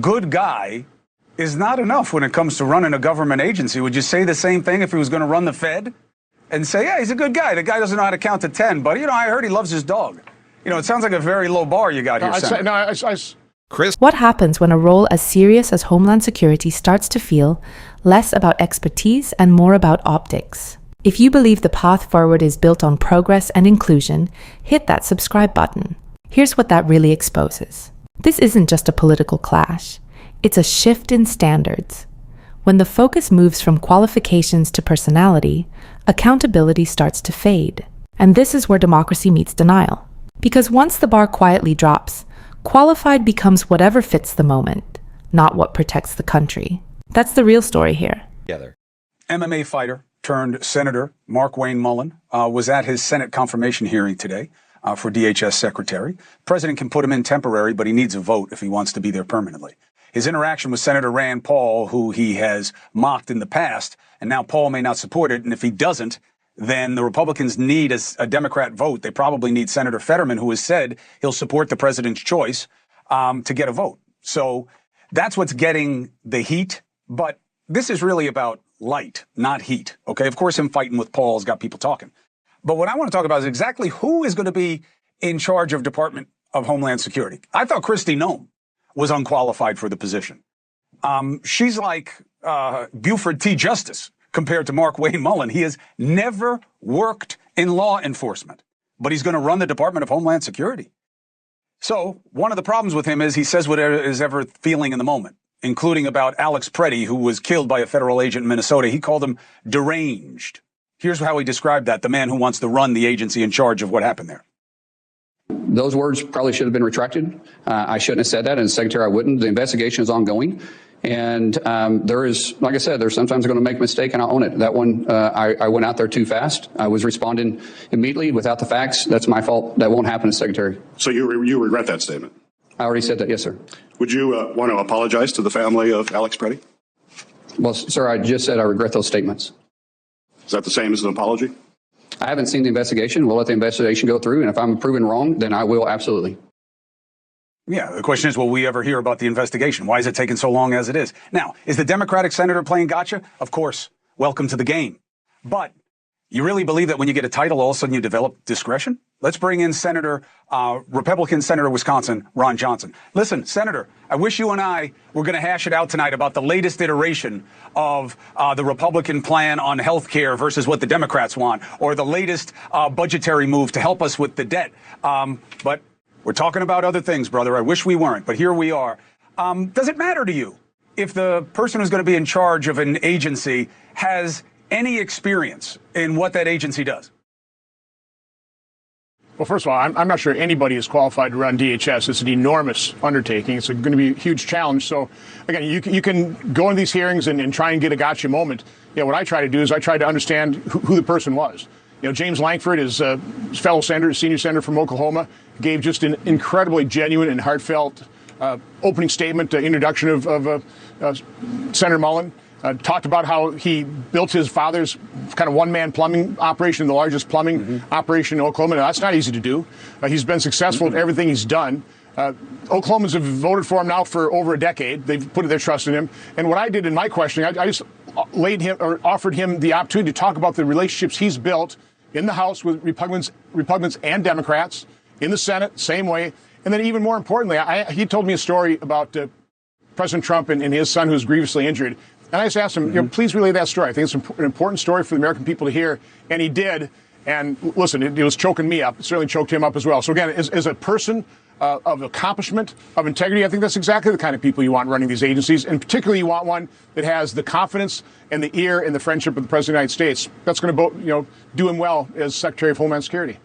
good guy is not enough when it comes to running a government agency. Would you say the same thing if he was going to run the Fed and say, yeah, he's a good guy. The guy doesn't know how to count to 10, but, I heard he loves his dog. It sounds like a very low bar you got here, Chris. What happens when a role as serious as Homeland Security starts to feel less about expertise and more about optics? If you believe the path forward is built on progress and inclusion, hit that subscribe button. Here's what that really exposes. This isn't just a political clash. It's a shift in standards. When the focus moves from qualifications to personality, accountability starts to fade. And this is where democracy meets denial. Because once the bar quietly drops, qualified becomes whatever fits the moment, not what protects the country. That's the real story here. MMA fighter turned Senator Markwayne Mullin was at his Senate confirmation hearing today for DHS Secretary. President can put him in temporary, but he needs a vote if he wants to be there permanently. His interaction with Senator Rand Paul, who he has mocked in the past, and now Paul may not support it, and if he doesn't, then the Republicans need a Democrat vote. They probably need Senator Fetterman, who has said he'll support the president's choice to get a vote. So that's what's getting the heat. But this is really about light, not heat. Okay, of course, him fighting with Paul has got people talking. But what I want to talk about is exactly who is going to be in charge of Department of Homeland Security. I thought Kristi Noem was unqualified for the position. She's like Buford T. Justice compared to Markwayne Mullin. He has never worked in law enforcement, but he's going to run the Department of Homeland Security. So one of the problems with him is he says whatever is ever feeling in the moment, including about Alex Preddy, who was killed by a federal agent in Minnesota. He called him deranged. Here's how he described that, the man who wants to run the agency in charge of what happened there. Those words probably should have been retracted. I shouldn't have said that, and as Secretary, I wouldn't. The investigation is ongoing. And there is, like I said, there's sometimes going to make a mistake, and I'll own it. That one, I went out there too fast. I was responding immediately without the facts. That's my fault. That won't happen as Secretary. So you regret that statement? I already said that, yes, sir. Would you want to apologize to the family of Alex Preddy? Well, sir, I just said I regret those statements. Is that the same as an apology? I haven't seen the investigation. We'll let the investigation go through, and if I'm proven wrong, then I will absolutely. Yeah, the question is, will we ever hear about the investigation? Why is it taking so long as it is? Now, is the Democratic senator playing gotcha? Of course. Welcome to the game. But you really believe that when you get a title, all of a sudden you develop discretion? Let's bring in Republican Senator of Wisconsin, Ron Johnson. Listen, Senator, I wish you and I were going to hash it out tonight about the latest iteration of the Republican plan on health care versus what the Democrats want, or the latest budgetary move to help us with the debt. But we're talking about other things, brother. I wish we weren't, but here we are. Does it matter to you if the person who's going to be in charge of an agency has any experience in what that agency does? Well, first of all, I'm not sure anybody is qualified to run DHS. It's an enormous undertaking. It's going to be a huge challenge. So, again, you can go into these hearings and try and get a gotcha moment. What I try to do is I try to understand who the person was. James Lankford is a fellow senator, senior senator from Oklahoma, gave just an incredibly genuine and heartfelt opening statement, introduction of Senator Mullin. Talked about how he built his father's kind of one-man plumbing operation, the largest plumbing operation in Oklahoma. Now, that's not easy to do. He's been successful at everything he's done. Oklahomans have voted for him now for over a decade. They've put their trust in him. And what I did in my questioning, I just offered him the opportunity to talk about the relationships he's built in the House with Republicans and Democrats, in the Senate, same way. And then even more importantly, he told me a story about President Trump and his son who's grievously injured. And I just asked him, please relay that story. I think it's an important story for the American people to hear. And he did. And listen, it was choking me up. It certainly choked him up as well. So again, as a person of accomplishment, of integrity, I think that's exactly the kind of people you want running these agencies. And particularly you want one that has the confidence and the ear and the friendship of the President of the United States. That's going to do him well as Secretary of Homeland Security.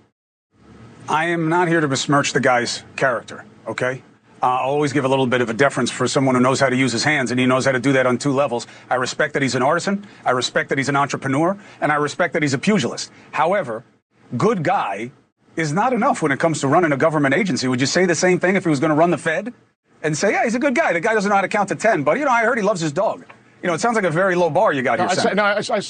I am not here to besmirch the guy's character, okay? I'll always give a little bit of a deference for someone who knows how to use his hands, and he knows how to do that on two levels. I respect that he's an artisan, I respect that he's an entrepreneur, and I respect that he's a pugilist. However, good guy is not enough when it comes to running a government agency. Would you say the same thing if he was going to run the Fed and say, yeah, he's a good guy. The guy doesn't know how to count to 10, but, I heard he loves his dog. It sounds like a very low bar you got here, Senator.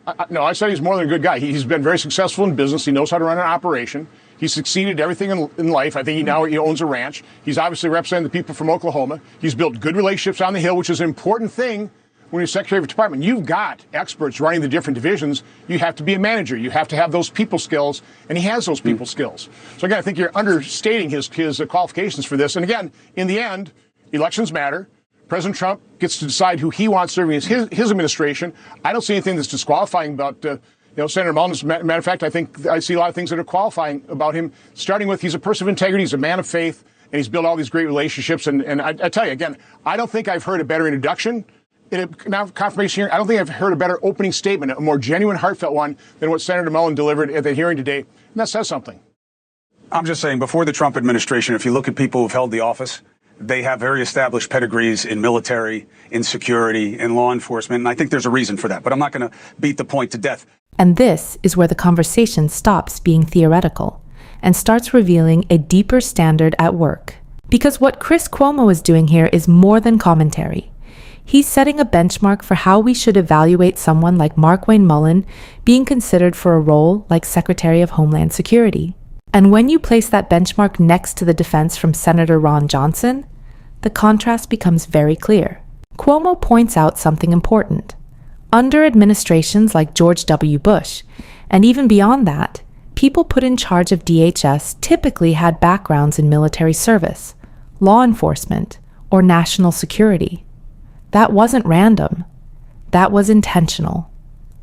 I said he's more than a good guy. He's been very successful in business. He knows how to run an operation. He succeeded at everything in life. I think he owns a ranch. He's obviously representing the people from Oklahoma. He's built good relationships on the Hill, which is an important thing when you're Secretary of the Department. You've got experts running the different divisions. You have to be a manager. You have to have those people skills, and he has those people skills. So again, I think you're understating his qualifications for this. And again, in the end, elections matter. President Trump gets to decide who he wants serving as his administration. I don't see anything that's disqualifying about Senator Mullin. As a matter of fact, I think I see a lot of things that are qualifying about him, starting with he's a person of integrity, he's a man of faith, and he's built all these great relationships. And I tell you, again, I don't think I've heard a better introduction in a confirmation hearing. I don't think I've heard a better opening statement, a more genuine, heartfelt one than what Senator Mullin delivered at the hearing today. And that says something. I'm just saying, before the Trump administration, if you look at people who've held the office, they have very established pedigrees in military, in security, in law enforcement, and I think there's a reason for that. But I'm not going to beat the point to death. And this is where the conversation stops being theoretical and starts revealing a deeper standard at work. Because what Chris Cuomo is doing here is more than commentary. He's setting a benchmark for how we should evaluate someone like Markwayne Mullin being considered for a role like Secretary of Homeland Security. And when you place that benchmark next to the defense from Senator Ron Johnson, the contrast becomes very clear. Cuomo points out something important. Under administrations like George W. Bush, and even beyond that, people put in charge of DHS typically had backgrounds in military service, law enforcement, or national security. That wasn't random. That was intentional.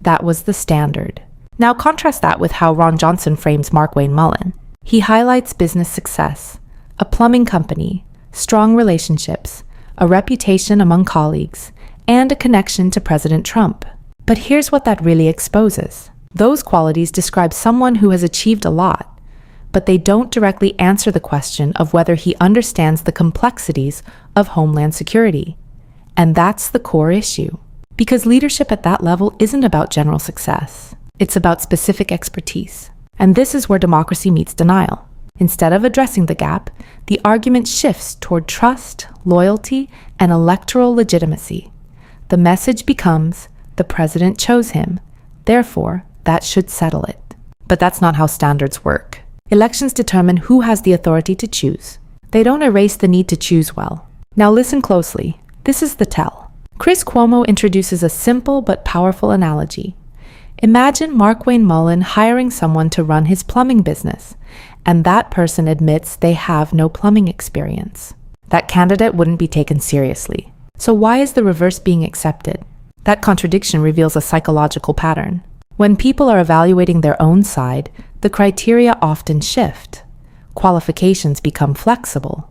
That was the standard. Now contrast that with how Ron Johnson frames Markwayne Mullin. He highlights business success, a plumbing company, strong relationships, a reputation among colleagues, and a connection to President Trump. But here's what that really exposes. Those qualities describe someone who has achieved a lot, but they don't directly answer the question of whether he understands the complexities of Homeland Security. And that's the core issue. Because leadership at that level isn't about general success. It's about specific expertise. And this is where democracy meets denial. Instead of addressing the gap, the argument shifts toward trust, loyalty, and electoral legitimacy. The message becomes, the president chose him, therefore, that should settle it. But that's not how standards work. Elections determine who has the authority to choose. They don't erase the need to choose well. Now listen closely. This is the tell. Chris Cuomo introduces a simple but powerful analogy. Imagine Markwayne Mullin hiring someone to run his plumbing business, and that person admits they have no plumbing experience. That candidate wouldn't be taken seriously. So why is the reverse being accepted? That contradiction reveals a psychological pattern. When people are evaluating their own side, the criteria often shift. Qualifications become flexible.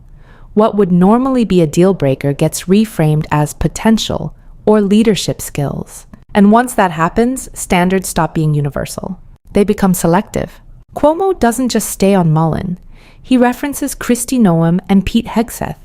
What would normally be a deal breaker gets reframed as potential or leadership skills. And once that happens, standards stop being universal. They become selective. Cuomo doesn't just stay on Mullin. He references Kristi Noem and Pete Hegseth,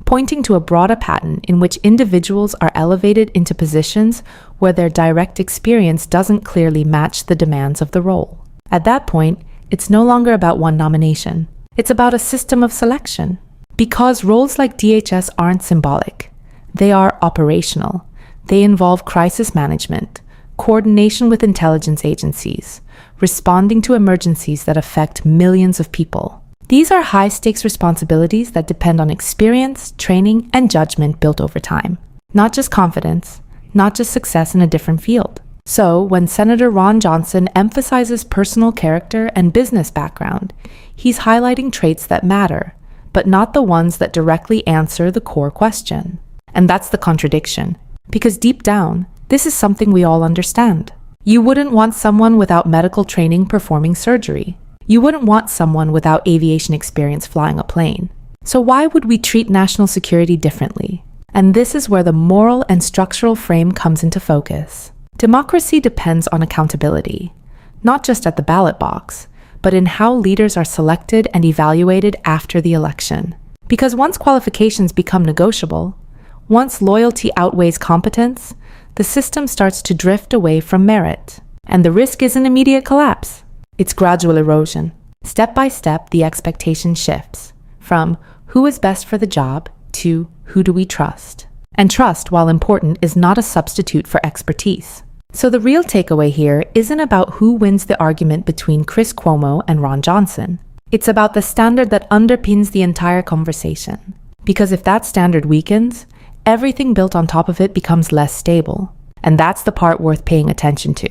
pointing to a broader pattern in which individuals are elevated into positions where their direct experience doesn't clearly match the demands of the role. At that point, it's no longer about one nomination. It's about a system of selection. Because roles like DHS aren't symbolic. They are operational. They involve crisis management, coordination with intelligence agencies, responding to emergencies that affect millions of people. These are high-stakes responsibilities that depend on experience, training, and judgment built over time. Not just confidence, not just success in a different field. So, when Senator Ron Johnson emphasizes personal character and business background, he's highlighting traits that matter, but not the ones that directly answer the core question. And that's the contradiction. Because deep down, this is something we all understand. You wouldn't want someone without medical training performing surgery. You wouldn't want someone without aviation experience flying a plane. So why would we treat national security differently? And this is where the moral and structural frame comes into focus. Democracy depends on accountability, not just at the ballot box, but in how leaders are selected and evaluated after the election. Because once qualifications become negotiable, once loyalty outweighs competence, the system starts to drift away from merit. And the risk isn't immediate collapse. It's gradual erosion. Step by step, the expectation shifts from who is best for the job to who do we trust. And trust, while important, is not a substitute for expertise. So the real takeaway here isn't about who wins the argument between Chris Cuomo and Ron Johnson. It's about the standard that underpins the entire conversation. Because if that standard weakens, everything built on top of it becomes less stable. And that's the part worth paying attention to.